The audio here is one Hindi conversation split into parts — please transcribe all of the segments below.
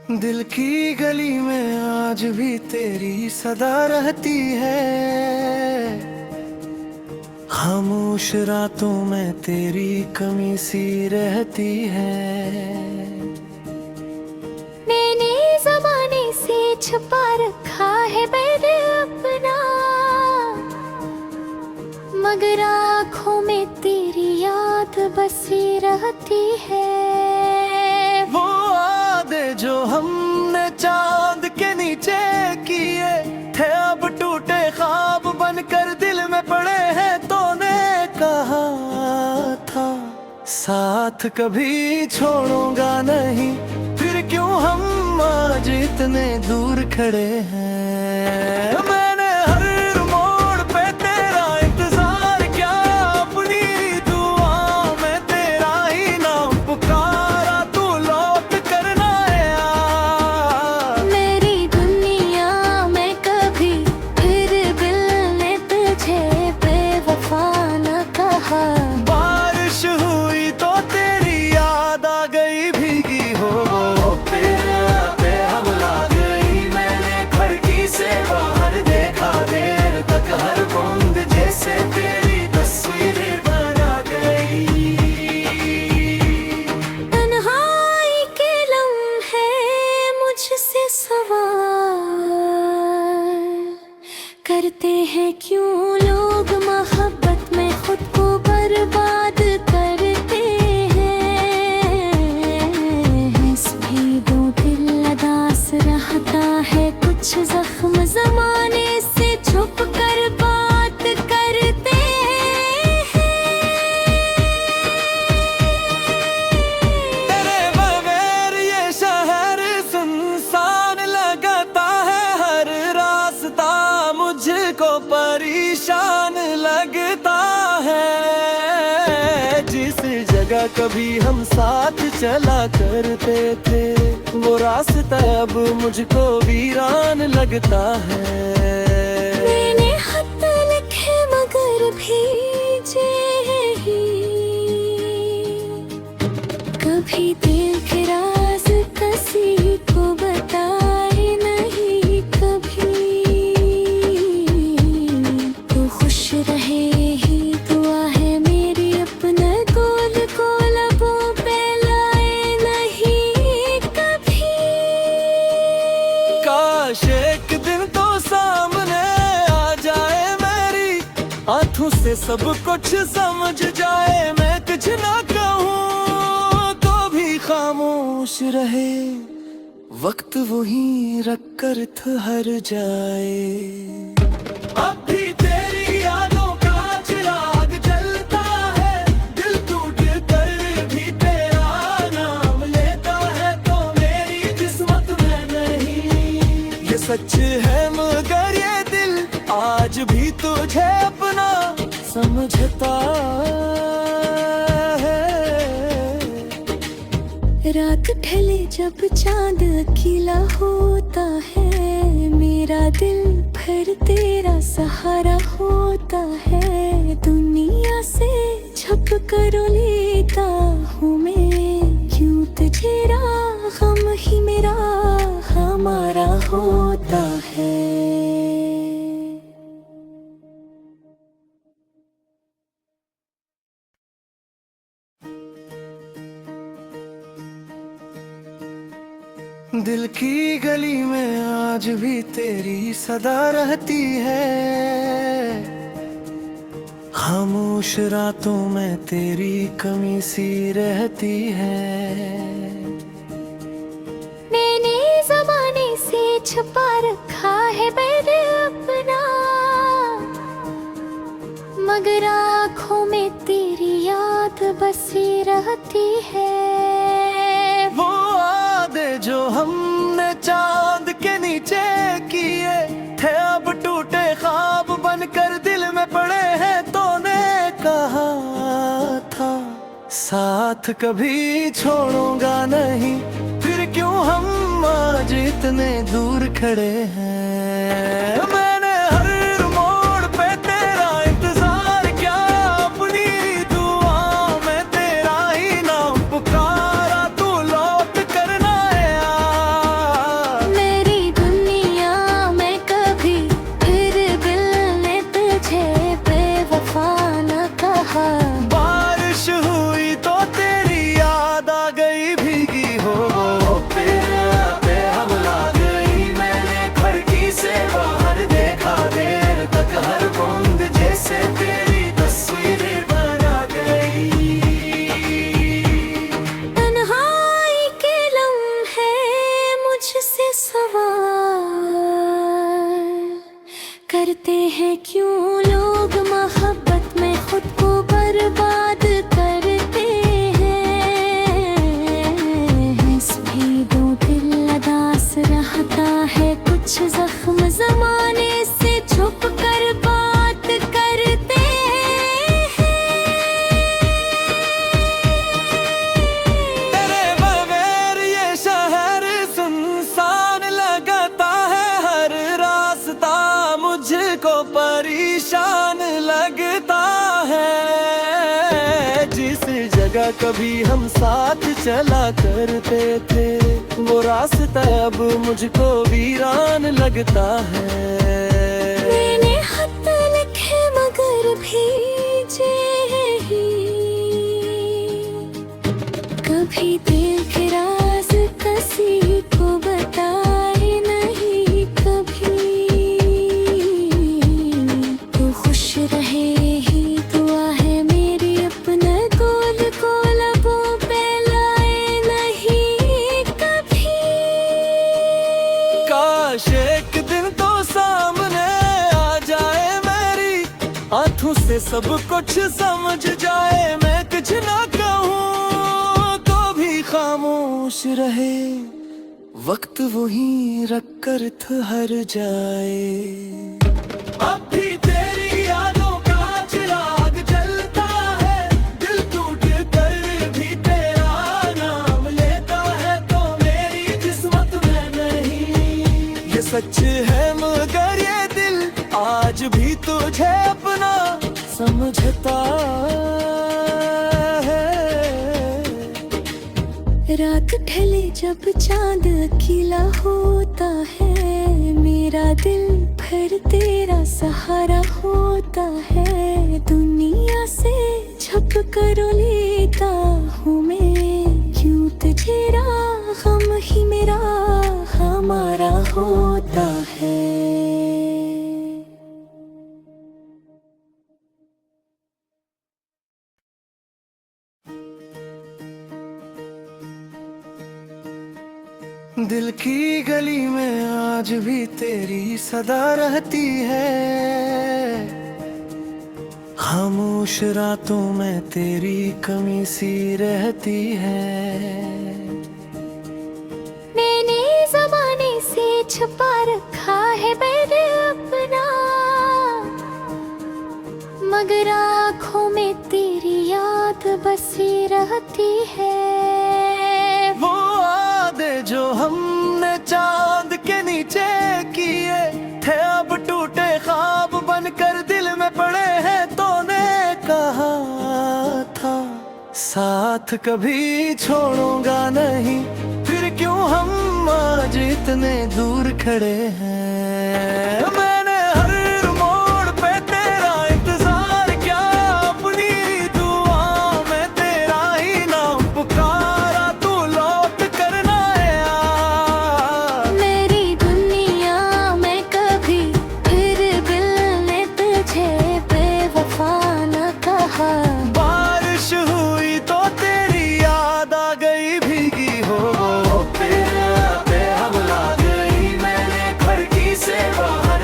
दिल की गली में आज भी तेरी सदा रहती है। खामोश रातों में तेरी कमी सी रहती है। मैंने ज़माने से छुपा रखा है मैंने अपना, मगर आँखों में तेरी याद बसी रहती है। वो वादे जो हमने चांद के नीचे किए थे, अब टूटे ख्वाब बनकर दिल में पड़े हैं। तूने कहा था साथ कभी छोड़ूंगा नहीं, फिर क्यों हम आज इतने दूर खड़े हैं। मैंने हर मोड़ पे तेरा इंतजार किया, अपनी दुआ में तेरा ही नाम पुकारा, तू लौट कर ना आया। मेरी दुनिया में कभी फिर दिल ने तुझे बेवफा न कहा। बारिश हुई तो तेरी याद आ गई भीगी हो, पे हमला गई। मैंने खिड़की से बाहर देखा, देर तक हर बूंद जैसे तेरी तस्वीर बना गई। तन्हाई के लम्हे मुझसे सवाल करते हैं, क्यों लोग मोहब्बत में खुद को बर्बाद करते हैं। इस भीगों दिल उदास रहता है, कुछ जख्म जमाने से छुप कर बात करते हैं। तेरे बगैर ये शहर सुनसान लगता है, हर रास्ता मुझको परेशान लगता है। जिस जगह कभी हम साथ चला करते थे, वो रास्ता अब मुझको वीरान लगता है। मैंने खत लिखे मगर भेजे ही, कभी दिल के राज किसी को बताए नहीं कभी। तू खुश रहे ही दुआ है मेरी, अपना गोल गोल लबों पे लाए नहीं कभी। काश एक दिन तो सामने आ जाए मेरी, आंखों से सब कुछ समझ जाए। मैं कुछ ना कहूँ तो भी खामोश रहे, वक्त वही रख कर ठहर जाए। अब भी तेरी यादों का चिराग जलता है, दिल टूट कर भी तेरा नाम लेता है। तो मेरी किस्मत में नहीं ये सच है, मगर ये दिल आज भी तुझे अपना समझता है। रात ढले जब चांद अकेला होता है, मेरा दिल फिर तेरा सहारा होता है। दुनिया से छुप कर लेता हूँ मैं, यूं तुझे गम ही मेरा हमारा होता है। दिल की गली में आज भी तेरी सदा रहती है। खामोश रातों में तेरी कमी सी रहती है। मैंने ज़माने से छुपा रखा है मैंने अपना, मगर आँखों में तेरी याद बसी रहती है। वो वादे जो हमने चांद के नीचे किए थे, अब टूटे ख्वाब बनकर दिल में पड़े हैं। तूने कहा था साथ कभी छोड़ूंगा नहीं, फिर क्यों हम आज इतने दूर खड़े हैं। मैंने हर मोड़ पे तेरा इंतजार किया, अपनी दुआ में तेरा ही नाम पुकारा, तू लौट कर ना आया। बारिश हुई तो तेरी याद आ गई भीगी हो पे हमला गई। मैंने खिड़की से बाहर देखा, देर तक हर बूंद जैसे तेरी तस्वीर बना गई। तन्हाई के लम्हे मुझसे सवाल करते हैं, क्यों लोग मोहब्बत में खुद को बर्बाद करते हैं। इस भीगो दिल उदास रहता है, कुछ जख्म जमाने से छुप कर बात करते हैं। तेरे बगैर ये शहर सुनसान लगता है, हर रास्ता मुझको परेशान लगता है। जिस जगह कभी हम साथ चला करते थे, वो रास्ता अब मुझको वीरान लगता है। मैंने खत लिखे मगर भेजे ही, कभी दिल के राज किसी को बताए नहीं कभी। तू खुश रहे ही दुआ है मेरी, अपना कोल को लबों पे लाए नहीं कभी। काश एक दिन तो सामने आ जाए मेरी, आंखों से सब कुछ समझ जाए। मैं कुछ ना कहूँ तो भी खामोश रहे, वक्त वहीं रख कर ठहर जाए। अब भी तेरी यादों का चिराग जलता है, दिल टूट कर भी तेरा नाम लेता है, तो मेरी किस्मत में नहीं। ये सच है मगर ये दिल आज भी तुझे अपना समझता है। रात ढले जब चांद अकेला होता है, मेरा दिल फिर तेरा सहारा होता है। दुनिया से छुप कर लेता हूँ मैं, क्यों तुझे गम ही मेरा हमारा होता है। दिल की गली में आज भी तेरी सदा रहती है, खामोश रातों में तेरी कमी सी रहती है। मैंने ज़माने से छुपा रखा है मैंने अपना, मगर आँखों में तेरी याद बसी रहती है। वो वादे जो हमने चांद के नीचे किए थे, अब टूटे ख्वाब बनकर दिल में पड़े हैं। तूने कहा था साथ कभी छोड़ूंगा नहीं, फिर क्यों हम आज इतने दूर खड़े हैं। मैंने हर मोड़ पे तेरा इंतजार किया, अपनी दुआ में तेरा ही नाम पुकारा, तू लौट कर ना आया। मेरी दुनिया में कभी फिर दिल ने तुझे बेवफा न कहा। बारिश हुई तो तेरी याद आ गई भीगी हो पे हमला गई। मैंने खिड़की से बाहर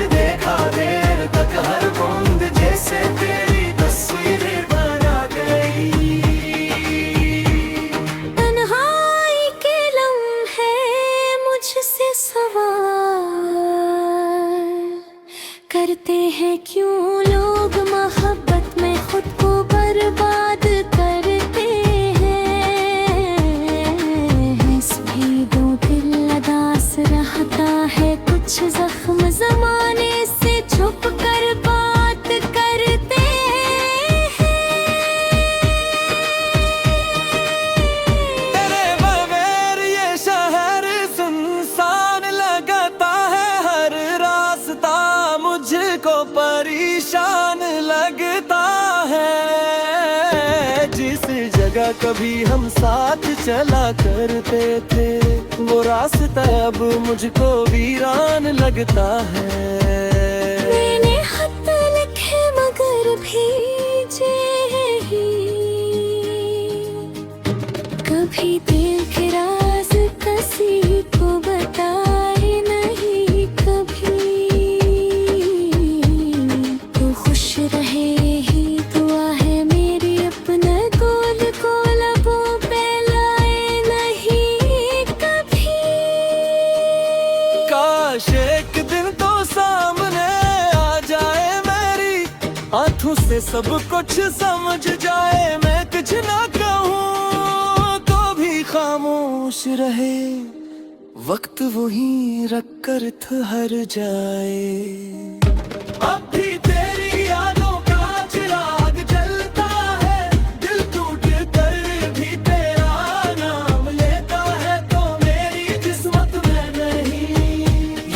जगह कभी हम साथ चला करते थे, वो रास्ता अब मुझको वीरान लगता है। मैंने खत लिखे मगर भेजे ही, कभी दिल के राज किसी को बताए नहीं कभी। तू खुश रहे ही दुआ है मेरी, अपना गोल गोल वो पे लाए नहीं कभी। काश एक दिन तो सामने आ जाए मेरी, आंखों से सब कुछ समझ जाए। मैं कुछ ना कहूँ तो भी खामोश रहे, वक्त वही रख कर ठहर जाए। अब भी तेरी यादों का चिराग जलता है, दिल टूट कर भी तेरा नाम लेता है, तो मेरी किस्मत में नहीं।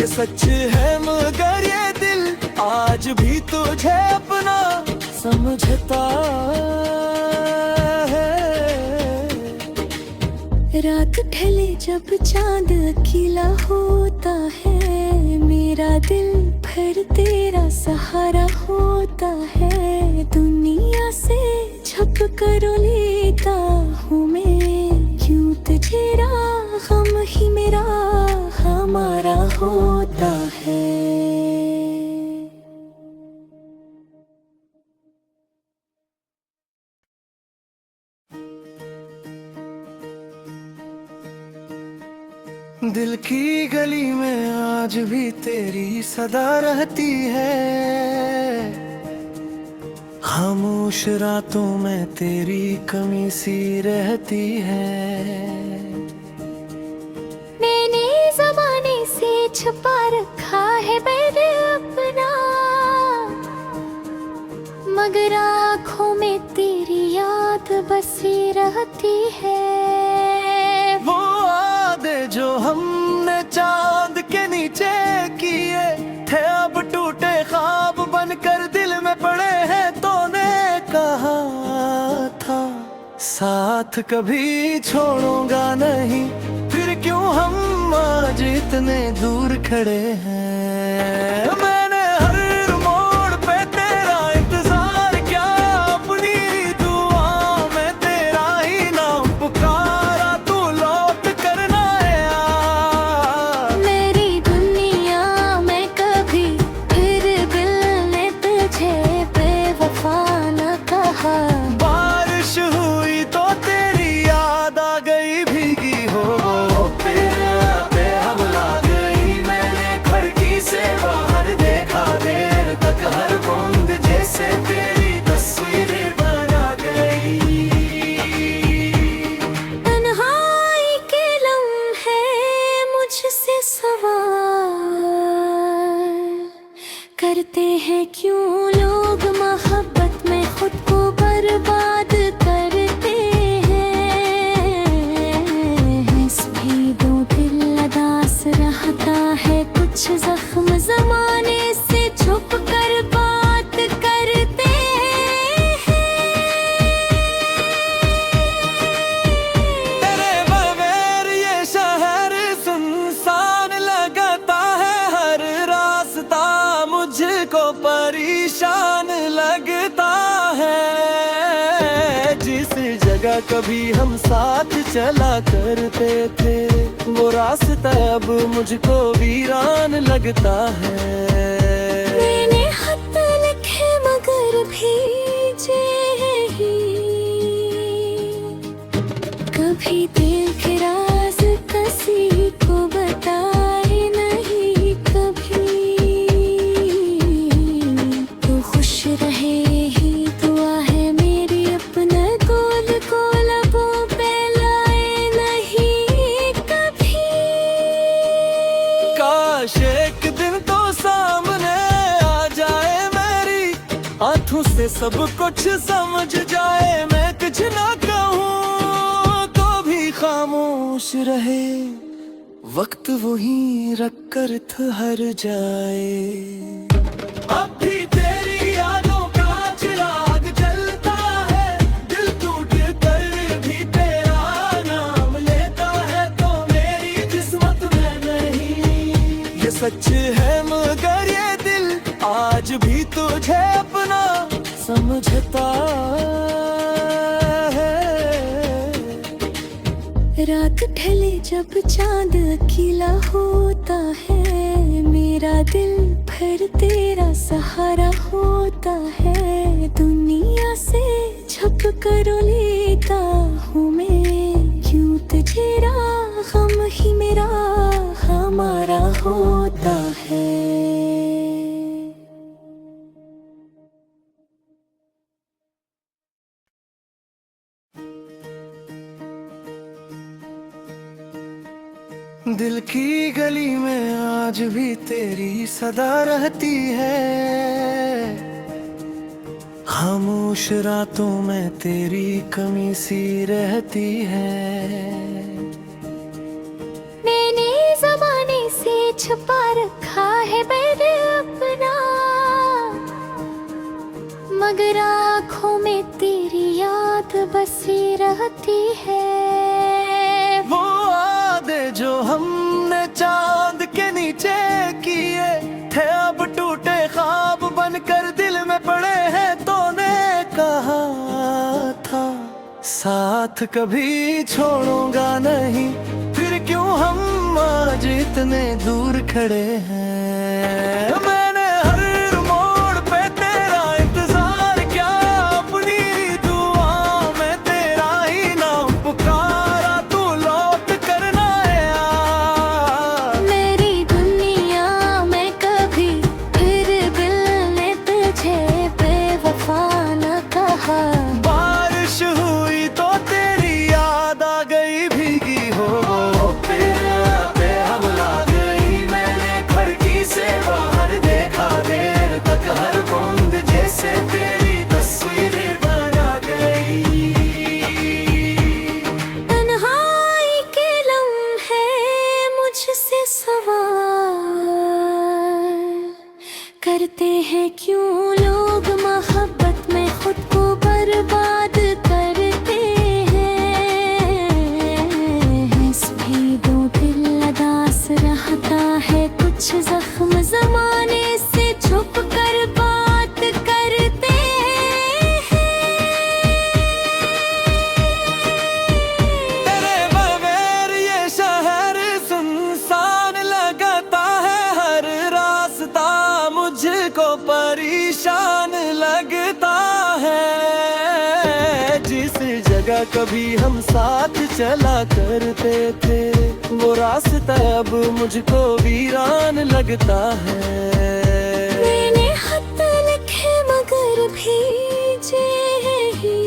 ये सच है मगर ये दिल आज भी तुझे अपना समझता है। रात ढले जब चांद अकेला होता है, मेरा दिल फिर तेरा सहारा होता है। दुनिया से छुप कर लेता हूँ मैं, यूं तेरा गम ही मेरा हमारा होता है। दिल की गली में आज भी तेरी सदा रहती है, खामोश रातों में तेरी कमी सी रहती है। मैंने ज़माने से छुपा रखा है बैर अपना, मगर आँखों में तेरी याद बसी रहती है। वो वादे जो हमने चांद के नीचे किए थे, अब टूटे ख्वाब बनकर दिल में पड़े हैं। तूने कहा था साथ कभी छोड़ूंगा नहीं, फिर क्यों हम आज इतने दूर खड़े हैं। मैंने हर मोड़ पे तेरा इंतजार किया, अपनी दुआ में तेरा ही नाम पुकारा, तू लौट कर ना आया। मेरी दुनिया में कभी फिर दिल ने तुझे बेवफा न कहा। बारिश हुई तो तेरी याद आ गई भीगी हो, तेरे हमला गई। मैंने खिड़की से बाहर देखा, देर तक हर बूंद जैसे तेरी तस्वीर बना गई। तन्हाई के लम्हे मुझसे सवाल करते हैं, क्यों लोग मोहब्बत में खुद को बर्बाद करते हैं। इस भी दो दिल अदास रहता है, कुछ जख्म जमाने से छुप कर बात करते हैं। तेरे बगैर ये शहर सुनसान लगता है, हर रास्ता मुझको परेशान लगता है। जिस जगह कभी हम साथ चला करते थे, वो रास्ता अब मुझको वीरान लगता है। मैंने खत लिखे मगर भेजे ही, कभी दिल के राज किसी को बताए नहीं कभी। तू खुश रहे ही दुआ है मेरी, अपना गोल गोल वो पे लाए नहीं कभी। काश एक दिन तो सामने आ जाए मेरी, आंखों से सब कुछ समझ जाए। मैं कुछ ना कहूँ तो भी खामोश रहे, वक्त वही रख कर ठहर जाए। अब भी तेरी यादों का चिराग जलता है, दिल टूट कर रात ढले जब चांद अकेला होता है, मेरा दिल फिर तेरा सहारा होता है। दुनिया से छुप कर लेता हूँ मैं, क्यों तुझे गम ही मेरा हमारा होता है। दिल की गली में आज भी तेरी सदा रहती है, खामोश रातों में तेरी कमी सी रहती है। मैंने ज़माने से छुपा रखा है मैंने अपना, मगर आँखों में तेरी याद बसी रहती है। वो वादे जो हमने चांद के नीचे किए थे, अब टूटे ख्वाब बनकर दिल में पड़े हैं। तूने कहा था साथ कभी छोड़ूंगा नहीं, फिर क्यों हम आज इतने दूर खड़े हैं। मैंने हर मोड़ पे तेरा इंतजार किया, अपनी दुआ में तेरा ही नाम पुकारा, तू लौट कर ना आया। मेरी दुनिया में कभी फिर दिल ने तुझे बेवफा न कहा। बारिश हुई तो तेरी याद आ गई भीगी हो, पे हमला गई। मैंने खिड़की से बाहर देखा, देर तक हर बूंद जैसे तेरी तस्वीरें बना गई। तन्हाई के लम्हे मुझसे सवाल करते हैं, क्यों लोग मोहब्बत में खुद को बर्बाद करते हैं। इस भी दो दिल उदास रहता है, कुछ जख्म जमाने से छुप कर बात करते हैं। तेरे बगैर ये शहर सुनसान लगता है, हर रास्ता मुझको परेशान लगता है। जिस जगह कभी हम साथ चला करते थे, वो रास्ता अब मुझको वीरान लगता है। मैंने खत लिखे मगर भेजे ही,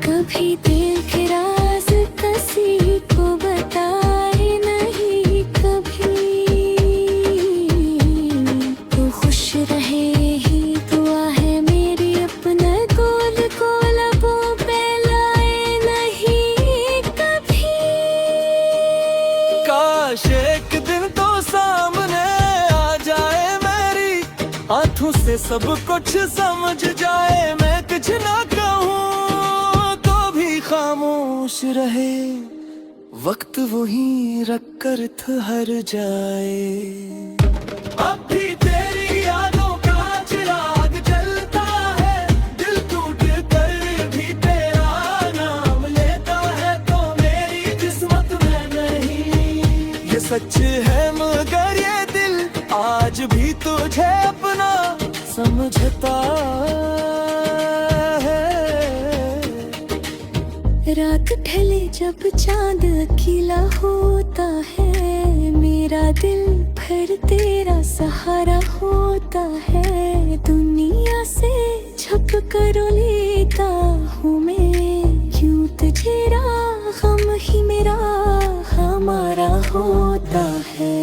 कभी दिल के राज किसी को बताए नहीं कभी। तू खुश रहे ही दुआ है मेरी, अपना कोल को लबों पे लाए नहीं कभी। काश एक दिन तो सामने आ जाए मेरी, आंखों से सब कुछ समझ जाए। मैं कुछ ना कहूँ तो भी खामोश रहे, वक्त वही रख कर ठहर जाए। अब भी तेरी यादों का चिराग जलता है, दिल टूट कर भी तेरा नाम लेता है। तो मेरी किस्मत में नहीं ये सच है, मगर ये दिल आज भी तुझे अपना समझता है। रात ढले जब चांद अकेला होता है, मेरा दिल फिर तेरा सहारा होता है। दुनिया से छुप कर लेता हूँ मैं, क्यों तुझे गम ही मेरा हमारा होता है।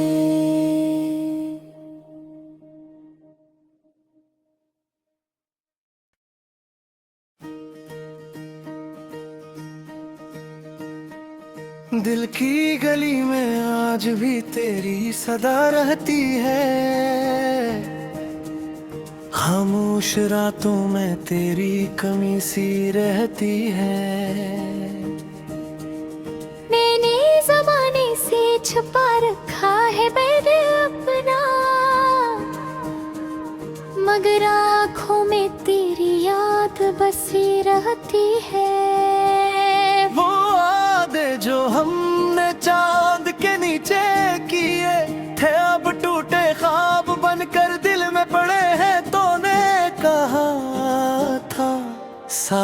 दिल की गली में आज भी तेरी सदा रहती है, खामोश रातों में तेरी कमी सी रहती है। मैंने ज़माने से छुपा रखा है मैंने अपना, मगर आँखों में तेरी याद बसी रहती है। वो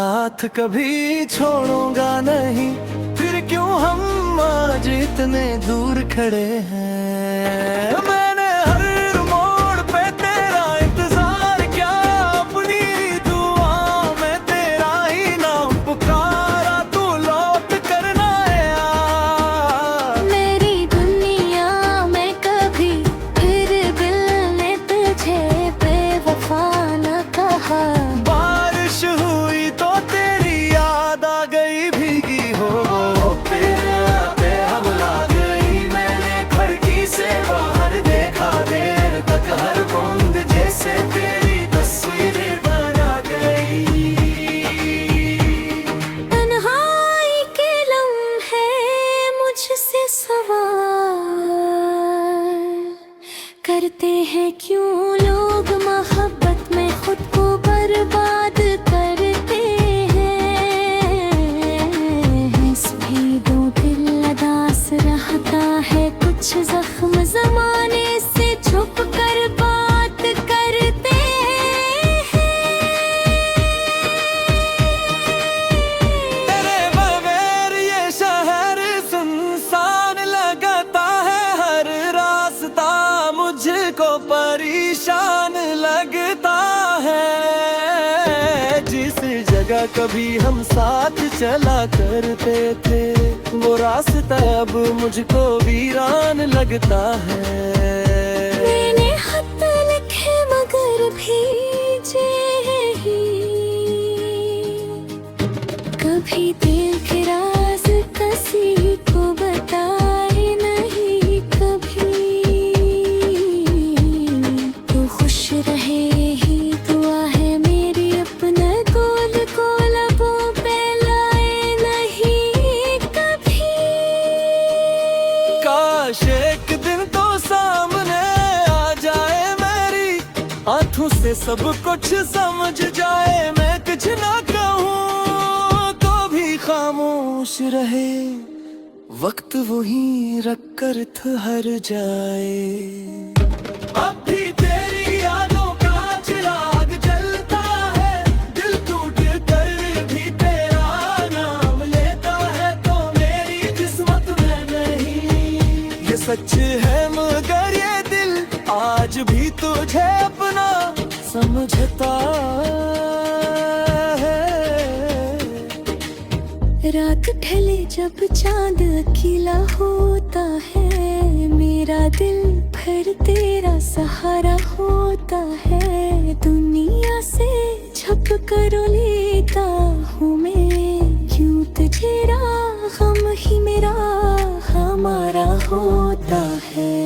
साथ कभी छोड़ूंगा नहीं, फिर क्यों हम आज इतने दूर खड़े हैं। मैंने हर मोड़ पे तेरा इंतजार किया, अपनी दुआ में तेरा ही नाम पुकारा, तू लौट कर ना आया। मेरी दुनिया में कभी फिर दिल ने तुझे बेवफा न कहा। बारिश हुई तो तेरी याद आ गई भीगी हो, तेरे आते हमला गई। मैंने खिड़की से बाहर देखा, देर तक हर बूंद जैसे तेरी तस्वीरें बना गई। तन्हाई के लम्हे मुझसे सवाल करते हैं, क्यों लोग मोहब्बत में खुद को बर्बाद करते हैं। इस भी दो दिल उदास रहता है, कुछ जख्म जमाने से छुप कर बात करते हैं। तेरे बगैर ये शहर सुनसान लगता है, हर रास्ता मुझको परेशान लगता है। जिस जगह कभी हम साथ चला करते थे, वो रास्ता अब मुझको वीरान लगता है। मैंने खत लिखे मगर भेजे ही, कभी दिल के राज किसी को बताए नहीं कभी। तू खुश रहे ही दुआ है मेरी, अपना गोल गोल लबों पे लाए नहीं कभी। काश एक दिन तो सामने आ जाए मेरी, आंखों से सब कुछ समझ जाए। मैं कुछ ना कहूँ तो भी खामोश रहे, वक्त वही रख कर ठहर जाए। अब भी तेरी यादों का चिराग जलता है, दिल टूट कर भी तेरा नाम लेता है, तो मेरी किस्मत में नहीं। ये सच है मगर ये दिल आज भी तुझे अपना समझता है। रात ढले जब चांद अकेला होता है, मेरा दिल फिर तेरा सहारा होता है। दुनिया से छुप कर लेता हूँ मैं, यूं तुझे गम ही मेरा हमारा होता है।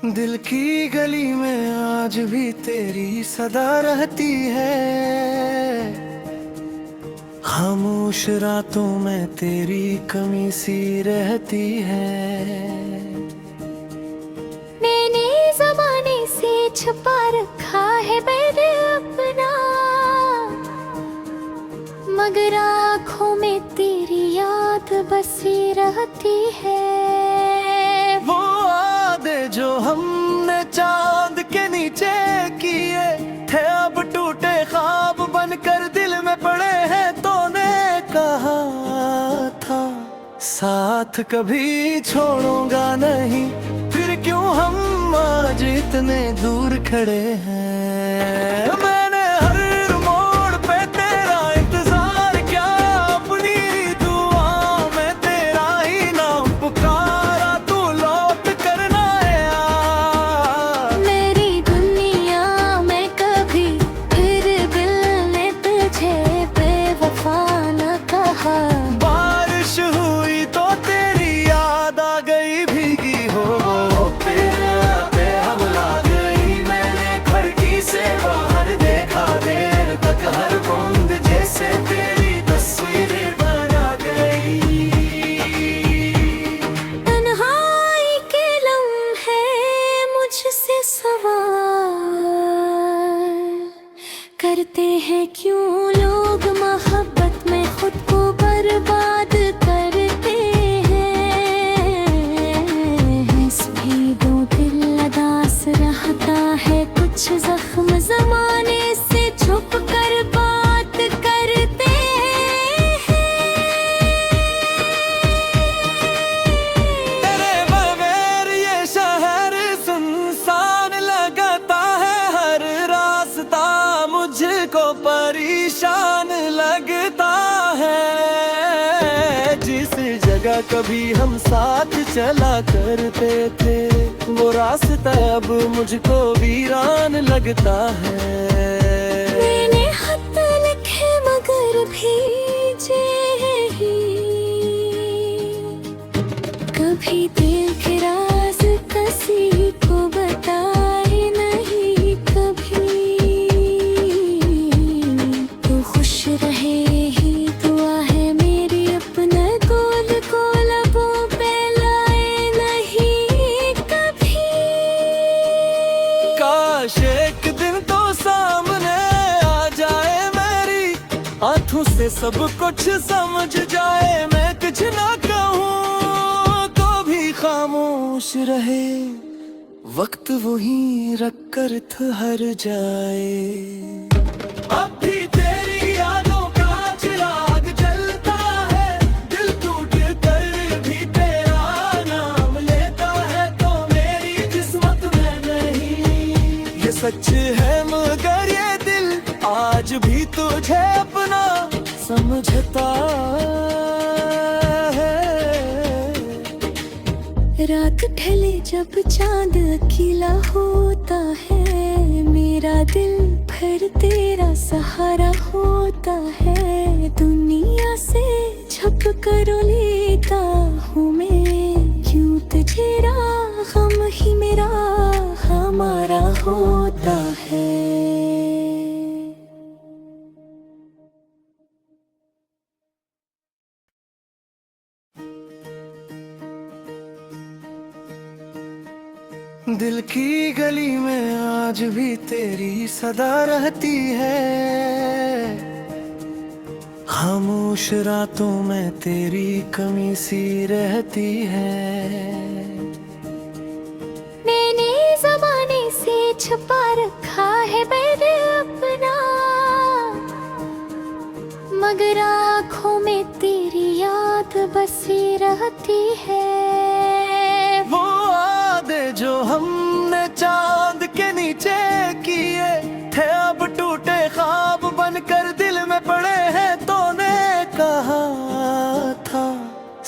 दिल की गली में आज भी तेरी सदा रहती है, खामोश रातों में तेरी कमी सी रहती है। मैंने जमाने से छुपा रखा है मैंने अपना, मगर आँखों में तेरी याद बसी रहती है। वो वादे जो हमने चांद के नीचे किए थे, अब टूटे ख्वाब बनकर दिल में पड़े हैं। तूने कहा था साथ कभी छोड़ूंगा नहीं, फिर क्यों हम आज इतने दूर खड़े हैं। मैंने हर मोड़ पे तेरा इंतजार किया, अपनी दुआ में तेरा ही नाम पुकारा, तू लौट कर ना आया। मेरी दुनिया में कभी फिर दिल ने तुझे बेवफा न कहा। बारिश हुई तो तेरी याद आ गई भीगी हो, तेरे पे हमला गई। मैंने खिड़की से बाहर कभी हम साथ चला करते थे, वो रास्ता अब मुझको वीरान लगता है। मैंने खत लिखे मगर भेजे ही, कभी दिल के राज किसी को बताए नहीं कभी। तू खुश रहे ही दुआ है मेरी, अपना गोल गोल वो पे लाए नहीं कभी। काश एक दिन तो सामने आ जाए मेरी, आंखों से सब कुछ समझ जाए। मैं कुछ ना कहूँ तो भी खामोश रहे, वक्त वही रख कर ठहर जाए। अब भी तेरी यादों का चिराग जलता है, दिल टूट कर भी तेरा नाम लेता है, तो मेरी किस्मत में नहीं। ये सच है मगर ये दिल आज भी तुझे अपना समझता है। रात ढले जब चांद अकेला होता है, मेरा दिल फिर तेरा सहारा होता है। दुनिया से छुप कर लेता हूँ मैं, यूं तेरा गम ही मेरा हमारा होता है। दिल की गली में आज भी तेरी सदा रहती है, खामोश रातों में तेरी कमी सी रहती है। मैंने ज़माने से छुपा रखा है मैंने अपना, मगर आँखों में तेरी याद बसी रहती है। वो वादे जो हमने चांद के नीचे किए थे, अब टूटे ख्वाब बनकर दिल में पड़े हैं। तूने कहा था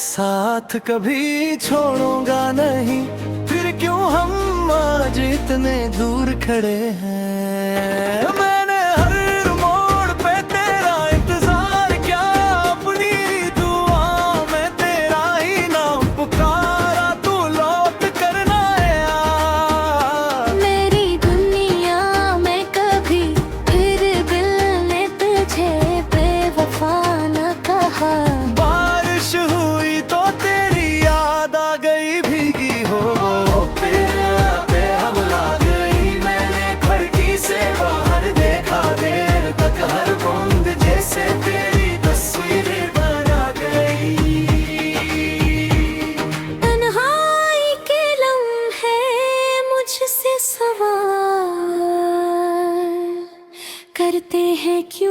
साथ कभी छोड़ूंगा नहीं, फिर क्यों हम आज इतने दूर खड़े हैं। मैंने हर मोड़ पे तेरा इंतजार किया, अपनी दुआ में तेरा ही नाम पुकारा, तू लौट कर ना आया। मेरी दुनिया में कभी फिर दिल ने तुझे बेवफा न कहा। बारिश हुई तो तेरी याद आ गई भीगी हो, पे हमला गई। मैंने खिड़की से बाहर देखा, देर तक हर बूंद जैसे तेरी तस्वीरें बना गई। तन्हाई के लम्हे मुझसे सवाल करते हैं क्यों